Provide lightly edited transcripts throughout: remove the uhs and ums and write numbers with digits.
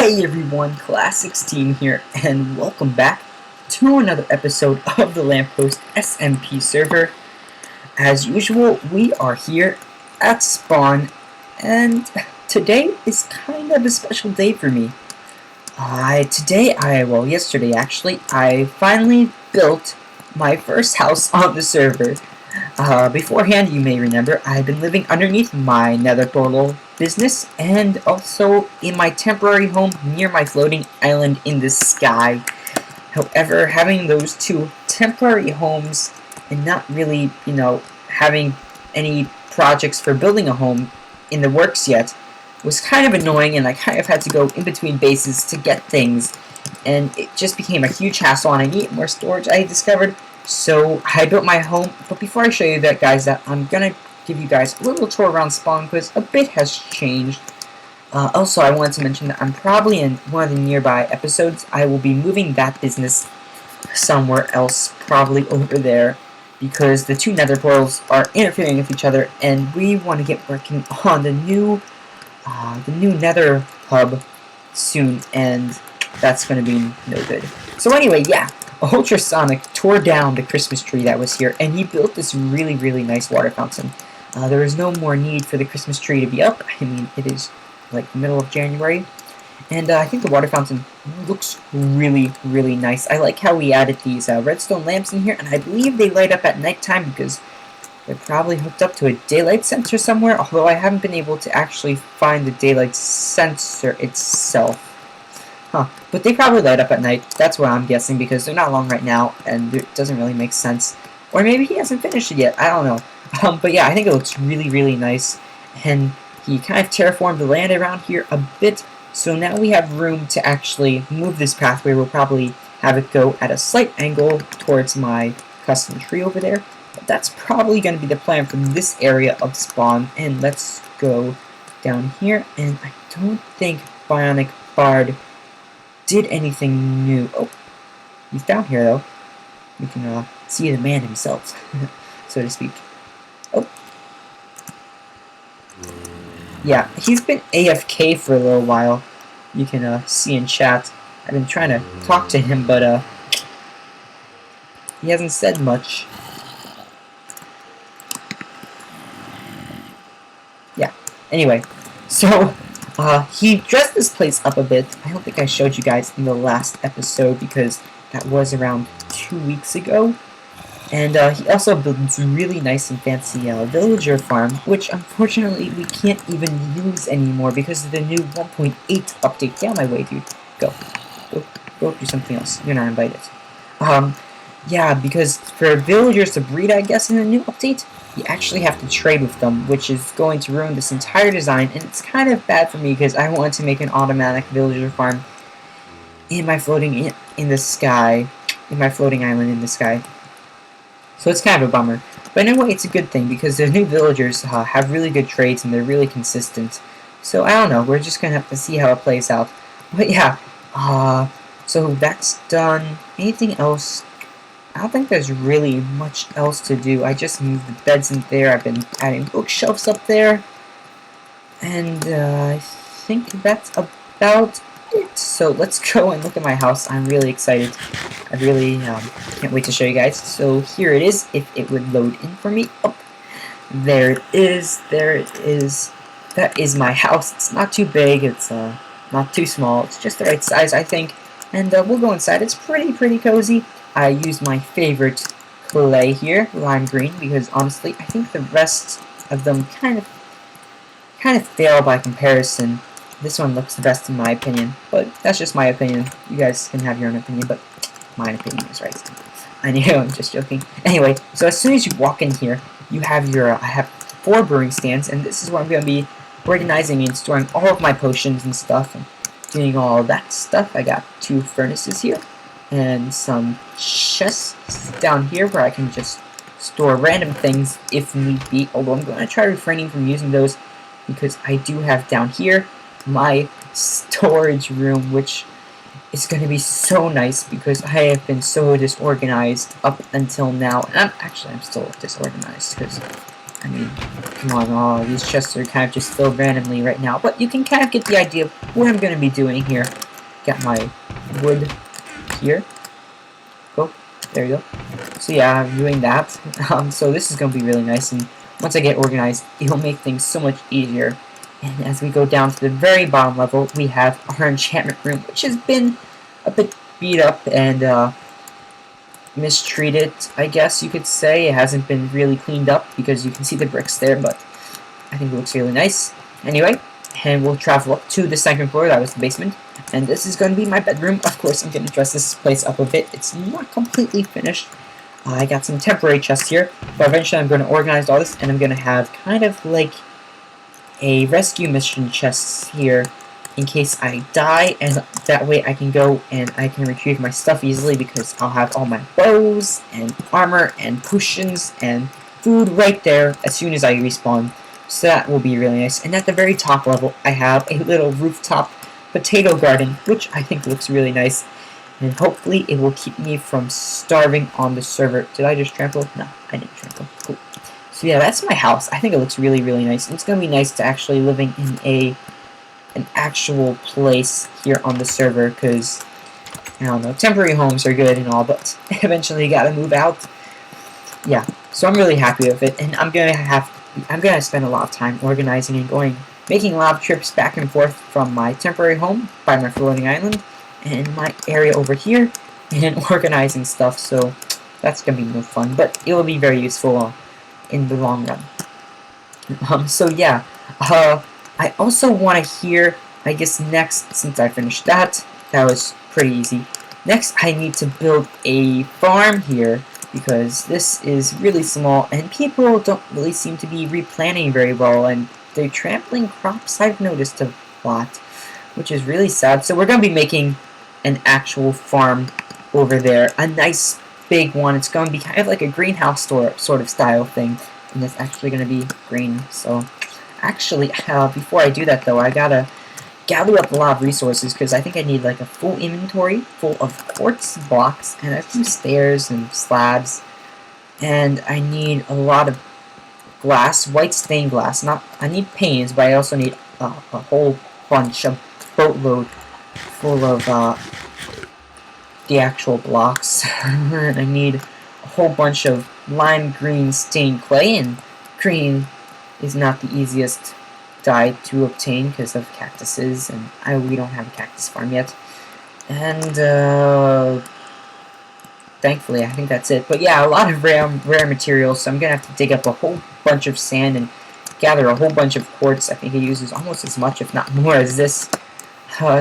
Hey everyone, ClassicSteam here, and welcome back to another episode of the Lamppost SMP server. As usual, we are here at spawn, and today is kind of a special day for me. Yesterday actually, I finally built my first house on the server. Beforehand, you may remember, I've been living underneath my nether portal business and also in my temporary home near my floating island in the sky. However, having those two temporary homes and not really, having any projects for building a home in the works yet was kind of annoying, and I kind of had to go in between bases to get things, and it just became a huge hassle, and I need more storage, I discovered. So I built my home, but before I show you that, guys, I'm gonna give you guys a little tour around spawn because a bit has changed. Also, I wanted to mention that I'm probably in one of the nearby episodes. I will be moving that business somewhere else, probably over there, because the two nether portals are interfering with each other, and we want to get working on the new nether hub soon, and that's going to be no good. So anyway, yeah. Ultrasonic tore down the Christmas tree that was here, and he built this really, really nice water fountain. There is no more need for the Christmas tree to be up. I mean, it is like the middle of January, and I think the water fountain looks really, really nice. I like how we added these redstone lamps in here, and I believe they light up at nighttime because they're probably hooked up to a daylight sensor somewhere, although I haven't been able to actually find the daylight sensor itself. But they probably light up at night. That's what I'm guessing, because they're not long right now, and it doesn't really make sense. Or maybe he hasn't finished it yet. I don't know. But yeah, I think it looks really, really nice. And he kind of terraformed the land around here a bit, so now we have room to actually move this pathway. We'll probably have it go at a slight angle towards my custom tree over there. But that's probably going to be the plan for this area of spawn. And let's go down here. And I don't think Bionic Bard did anything new. Oh, he's down here though. You can see the man himself, so to speak. Oh, yeah, he's been AFK for a little while. You can see in chat. I've been trying to talk to him, but he hasn't said much. Yeah. Anyway, so he dressed this place up a bit. I don't think I showed you guys in the last episode because that was around 2 weeks ago. And he also built this really nice and fancy villager farm, which unfortunately we can't even use anymore because of the new 1.8 update. Get out of my way, dude. Go do something else. You're not invited. Yeah, because for villagers to breed, I guess, in the new update, you actually have to trade with them, which is going to ruin this entire design, and it's kind of bad for me because I wanted to make an automatic villager farm in my floating in the sky, in my floating island in the sky. So it's kind of a bummer. But in a way, it's a good thing because the new villagers have really good trades and they're really consistent. So I don't know, we're just gonna have to see how it plays out. But yeah, so that's done. Anything else? I don't think there's really much else to do. I just moved the beds in there. I've been adding bookshelves up there. And I think that's about it. So let's go and look at my house. I'm really excited. I really can't wait to show you guys. So here it is, if it would load in for me. Oh, there it is. There it is. That is my house. It's not too big. It's not too small. It's just the right size, I think. And we'll go inside. It's pretty cozy. I used my favorite clay here, lime green, because honestly, I think the rest of them kind of fail by comparison. This one looks the best in my opinion, but that's just my opinion. You guys can have your own opinion, but my opinion is right. I know, I'm just joking. Anyway, so as soon as you walk in here, you have your, I have 4 brewing stands, and this is where I'm going to be organizing and storing all of my potions and stuff, and doing all that stuff. I got 2 furnaces here, and some chests down here where I can just store random things if need be, although I'm going to try refraining from using those because I do have down here my storage room, which is going to be so nice because I have been so disorganized up until now, and I'm still disorganized because I mean, come on, oh, these chests are kind of just filled randomly right now, but you can kind of get the idea of what I'm going to be doing here. Got my wood here. Go, there you go. So yeah, I'm doing that. So this is going to be really nice, and once I get organized, it'll make things so much easier. And as we go down to the very bottom level, we have our enchantment room, which has been a bit beat up and mistreated, I guess you could say. It hasn't been really cleaned up because you can see the bricks there, but I think it looks really nice. Anyway, and we'll travel up to the second floor. That was the basement, and this is going to be my bedroom. Of course, I'm going to dress this place up a bit. It's not completely finished. I got some temporary chests here, but eventually I'm going to organize all this, and I'm going to have kind of like a rescue mission chest here in case I die, and that way I can go and I can retrieve my stuff easily because I'll have all my bows and armor and potions and food right there as soon as I respawn. So that will be really nice. And at the very top level, I have a little rooftop potato garden, which I think looks really nice. And hopefully it will keep me from starving on the server. Did I just trample? No, I didn't trample. Cool. So yeah, that's my house. I think it looks really, really nice. And it's going to be nice to actually living in an actual place here on the server, because, I don't know, temporary homes are good and all, but eventually you gotta move out. Yeah, so I'm really happy with it, and I'm gonna spend a lot of time organizing and making a lot of trips back and forth from my temporary home by my floating island and my area over here, and organizing stuff, so that's gonna be no fun, but it will be very useful in the long run. So yeah, I also want to hear, I guess next, since I finished that was pretty easy. Next, I need to build a farm here, because this is really small, and people don't really seem to be replanting very well, and they're trampling crops, I've noticed a lot, which is really sad. So we're going to be making an actual farm over there, a nice big one. It's going to be kind of like a greenhouse store sort of style thing, and it's actually going to be green, so... Actually, before I do that though, I gotta gather up a lot of resources, because I think I need like a full inventory full of quartz blocks and a few stairs and slabs, and I need a lot of glass, white stained glass. I need panes, but I also need a whole bunch, a boatload full of the actual blocks. And I need a whole bunch of lime green stained clay, and green is not the easiest dye to obtain because of cactuses, and we don't have a cactus farm yet. And thankfully, I think that's it. But yeah, a lot of rare materials, so I'm gonna have to dig up a whole bunch of sand and gather a whole bunch of quartz. I think it uses almost as much, if not more, as this.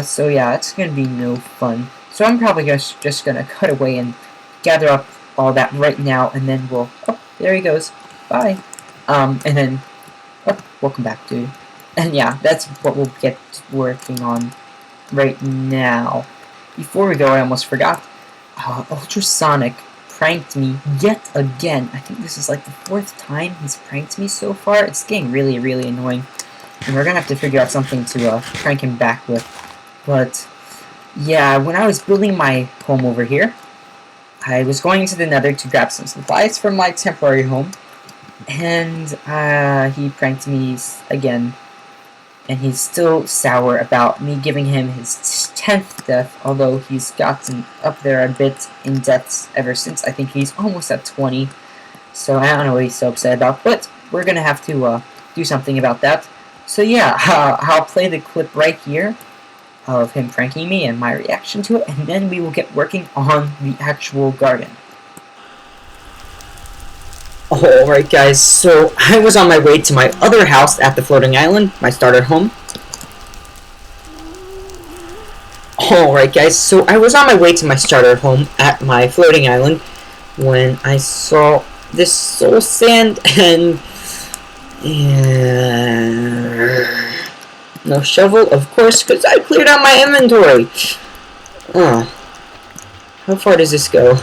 So yeah, it's gonna be no fun. So I'm probably just gonna cut away and gather up all that right now, and then we'll... Oh, there he goes. Bye. And then... Oh, welcome back, dude. And yeah, that's what we'll get working on right now. Before we go, I almost forgot. Ultrasonic pranked me yet again. I think this is like the 4th time he's pranked me so far. It's getting really, really annoying. And we're gonna have to figure out something to prank him back with. But yeah, when I was building my home over here, I was going into the nether to grab some supplies from my temporary home. And he pranked me again, and he's still sour about me giving him his 10th death, although he's gotten up there a bit in deaths ever since. I think he's almost at 20, so I don't know what he's so upset about, but we're gonna have to do something about that. So yeah, I'll play the clip right here of him pranking me and my reaction to it, and then we will get working on the actual garden. Alright guys, so I was on my way to my other house at the floating island, my starter home. Alright guys, so I was on my way to my starter home at my floating island when I saw this soul sand and... no shovel, of course, because I cleared out my inventory. How far does this go?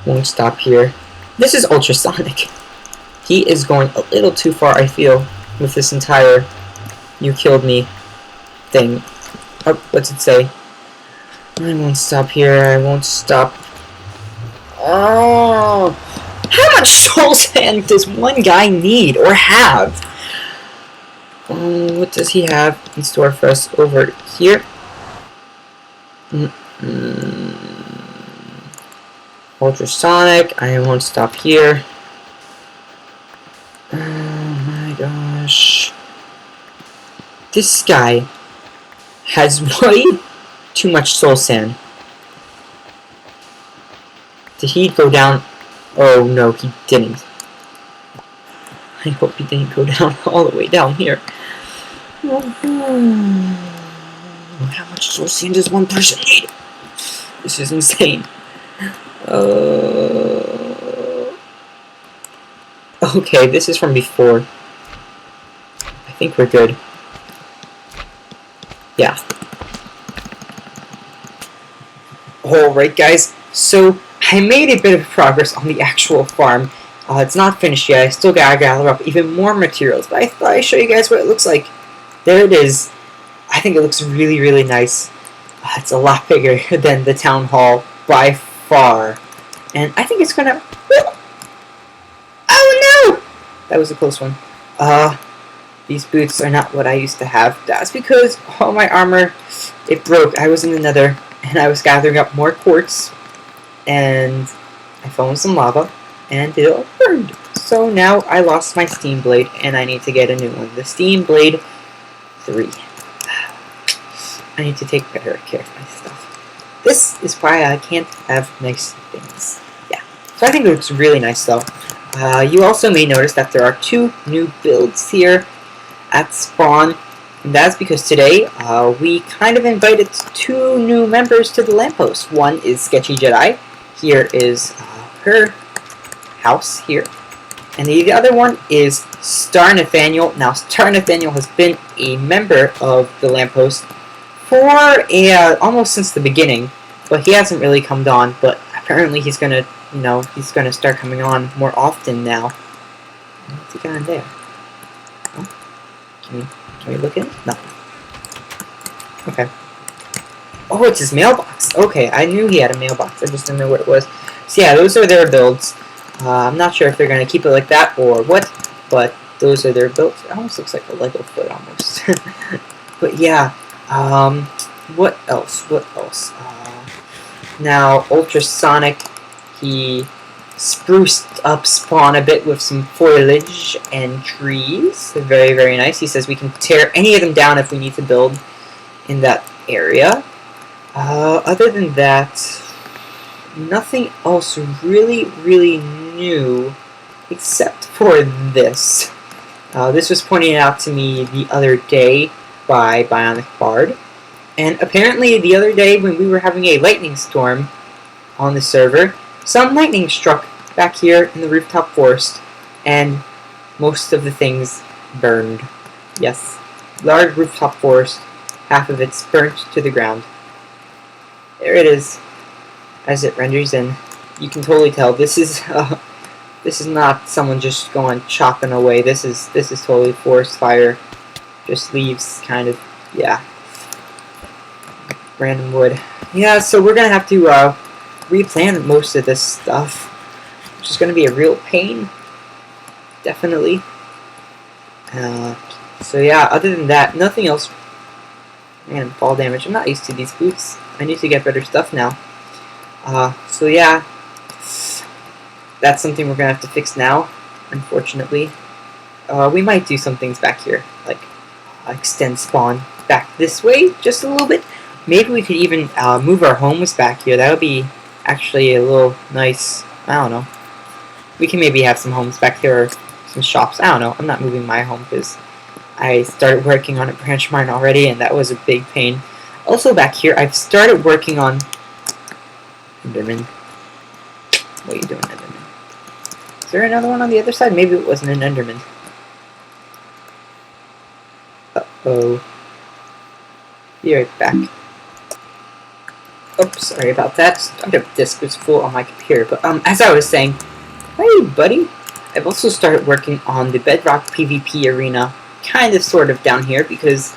Won't stop here. This is Ultrasonic. He is going a little too far, I feel, with this entire "you killed me" thing. Oh, what's it say? I won't stop here. I won't stop. Oh! How am I much soul sand does one guy need or have? What does he have in store for us over here? Ultrasonic. I won't stop here. Oh my gosh. This guy has way too much soul sand. Did he go down? Oh no, he didn't. I hope he didn't go down all the way down here. How much soul sand does one person need? This is insane. Okay, this is from before. I think we're good. Yeah. Alright guys, so I made a bit of progress on the actual farm. It's not finished yet. I still gotta gather up even more materials, but I thought I'd show you guys what it looks like. There it is. I think it looks really, really nice. It's a lot bigger than the town hall by far. And I think it's gonna... Oh no! That was a close one. These boots are not what I used to have. That's because all my armor, it broke. I was in the nether, and I was gathering up more quartz, and I fell in some lava, and it all burned. So now I lost my steam blade, and I need to get a new one. The steam blade 3. I need to take better care of my stuff. This is why I can't have nice things. Yeah. So I think it looks really nice, though. You also may notice that there are 2 new builds here at spawn. And that's because today, we kind of invited 2 new members to the lamppost. One is Sketchy Jedi. Here is her house here. And the other one is Star Nathaniel. Now, Star Nathaniel has been a member of the lamppost for almost since the beginning, but he hasn't really come on. But apparently, he's gonna, he's gonna start coming on more often now. What's he got in there? Oh, can we look in? Nothing. Okay. Oh, it's his mailbox. Okay, I knew he had a mailbox. I just didn't know what it was. So yeah, those are their builds. I'm not sure if they're going to keep it like that or what, but those are their builds. It almost looks like a Lego foot, almost. But yeah, what else? What else? Now, Ultrasonic, he spruced up spawn a bit with some foliage and trees. They're very, very nice. He says we can tear any of them down if we need to build in that area. Other than that, nothing else really, really new except for this. This was pointed out to me the other day by Bionic Bard. And apparently the other day when we were having a lightning storm on the server, some lightning struck back here in the rooftop forest, and most of the things burned. Yes, large rooftop forest, half of it's burnt to the ground. There it is, as it renders in. You can totally tell this is not someone just going chopping away. This is totally forest fire. Just leaves, kind of, yeah. Random wood. Yeah, so we're gonna have to replant most of this stuff, which is gonna be a real pain. Definitely. So yeah, other than that, nothing else. Man, fall damage. I'm not used to these boots. I need to get better stuff now. So yeah, that's something we're gonna have to fix now, unfortunately. We might do some things back here, like extend spawn back this way just a little bit. Maybe we could even move our homes back here. That would be actually a little nice. I don't know. We can maybe have some homes back here, or some shops. I don't know. I'm not moving my home because I started working on a branch mine already, and that was a big pain. Also back here, I've started working on Enderman. What are you doing, Enderman? Is there another one on the other side? Maybe it wasn't an Enderman. Uh-oh. Be right back. Oops, sorry about that. Startup disk was full on my computer. But as I was saying, hey buddy, I've also started working on the Bedrock PVP arena, kind of sort of down here, because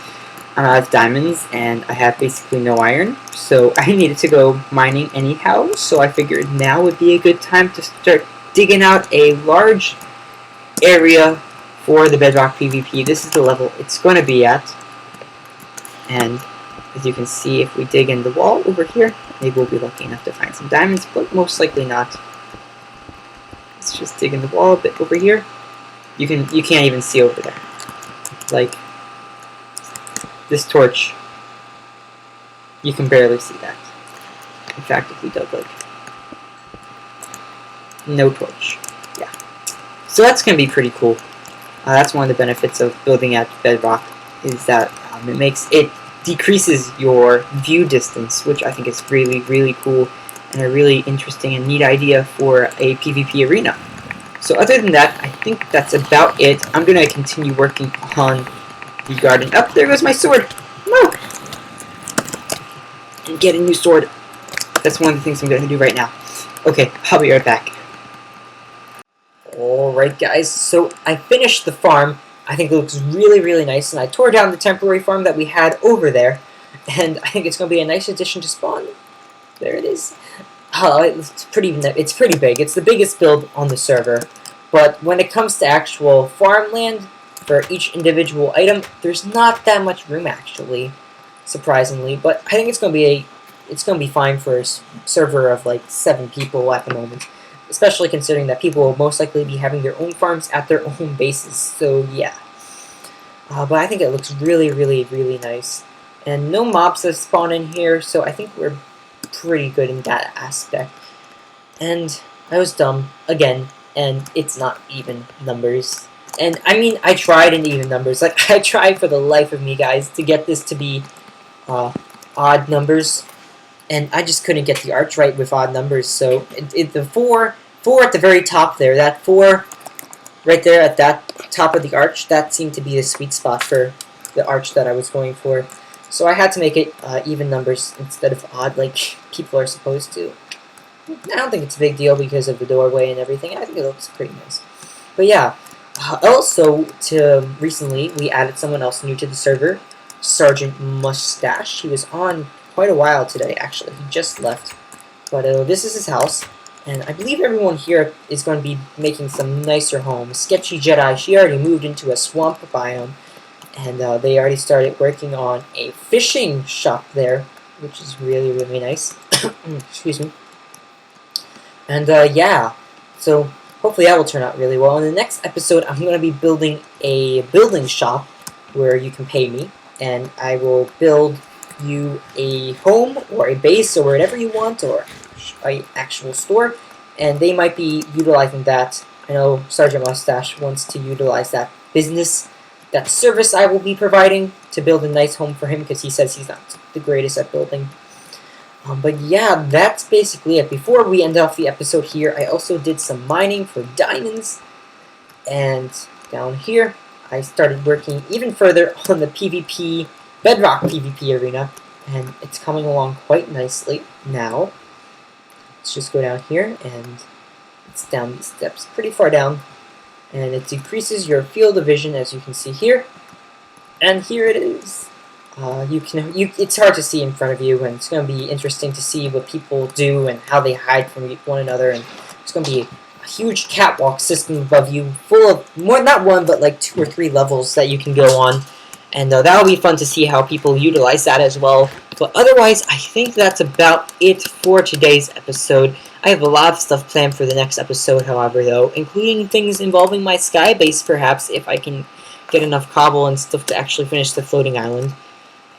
I'm out of diamonds and I have basically no iron. So I needed to go mining anyhow, so I figured now would be a good time to start digging out a large area for the Bedrock PVP. This is the level it's going to be at. And as you can see, if we dig in the wall over here, maybe we'll be lucky enough to find some diamonds, but most likely not. Let's just dig in the wall a bit over here. You can't even see over there. Like this torch, you can barely see that. In fact, if we dug like no torch, yeah. So that's gonna be pretty cool. That's one of the benefits of building at Bedrock, is that it decreases your view distance, which I think is really, really cool and a really interesting and neat idea for a PvP arena. So other than that, I think that's about it. I'm going to continue working on the garden. Oh, there goes my sword! No! And get a new sword. That's one of the things I'm going to do right now. Okay, I'll be right back. Alright guys, so I finished the farm. I think it looks really, really nice, and I tore down the temporary farm that we had over there, and I think it's going to be a nice addition to spawn. There it is. It's pretty big. It's the biggest build on the server, but when it comes to actual farmland for each individual item, there's not that much room actually, surprisingly. But I think it's going to be fine for a server of like 7 people at the moment. Especially considering that people will most likely be having their own farms at their own bases, so yeah. But I think it looks really, really, really nice. And no mobs have spawned in here, so I think we're pretty good in that aspect. And I was dumb, again, and it's not even numbers. And I mean, I tried in even numbers. Like, I tried for the life of me, guys, to get this to be odd numbers. And I just couldn't get the arch right with odd numbers, so the 4 at the very top there, that 4 right there at that top of the arch, that seemed to be the sweet spot for the arch that I was going for. So I had to make it even numbers instead of odd like people are supposed to. I don't think it's a big deal because of the doorway and everything. I think it looks pretty nice. But yeah, also recently we added someone else new to the server, Sergeant Mustache. He was on quite a while today, actually. He just left. But this is his house, and I believe everyone here is going to be making some nicer homes. Sketchy Jedi, she already moved into a swamp biome, and they already started working on a fishing shop there, which is really, really nice. Excuse me. And yeah, so hopefully that will turn out really well. In the next episode, I'm going to be building a building shop where you can pay me, and I will build you a home or a base or whatever you want, or an actual store, and they might be utilizing that. I know Sergeant Mustache wants to utilize that business, that service I will be providing to build a nice home for him, because he says he's not the greatest at building. But yeah, that's basically it. Before we end off the episode here, I also did some mining for diamonds, and down here I started working even further on the PvP Bedrock PVP arena, and it's coming along quite nicely now. Let's just go down here, and it's down these steps pretty far down, and it decreases your field of vision, as you can see here. And here it is. It's hard to see in front of you, and it's going to be interesting to see what people do and how they hide from one another. And it's going to be a huge catwalk system above you, full of not one, but like 2 or 3 levels that you can go on. And that'll be fun to see how people utilize that as well. But otherwise, I think that's about it for today's episode. I have a lot of stuff planned for the next episode, however, though, including things involving my sky base, perhaps, if I can get enough cobble and stuff to actually finish the floating island.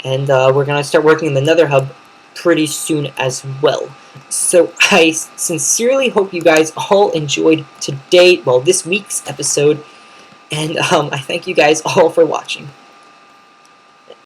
And we're going to start working on the Nether Hub pretty soon as well. So I sincerely hope you guys all enjoyed this week's episode. And I thank you guys all for watching.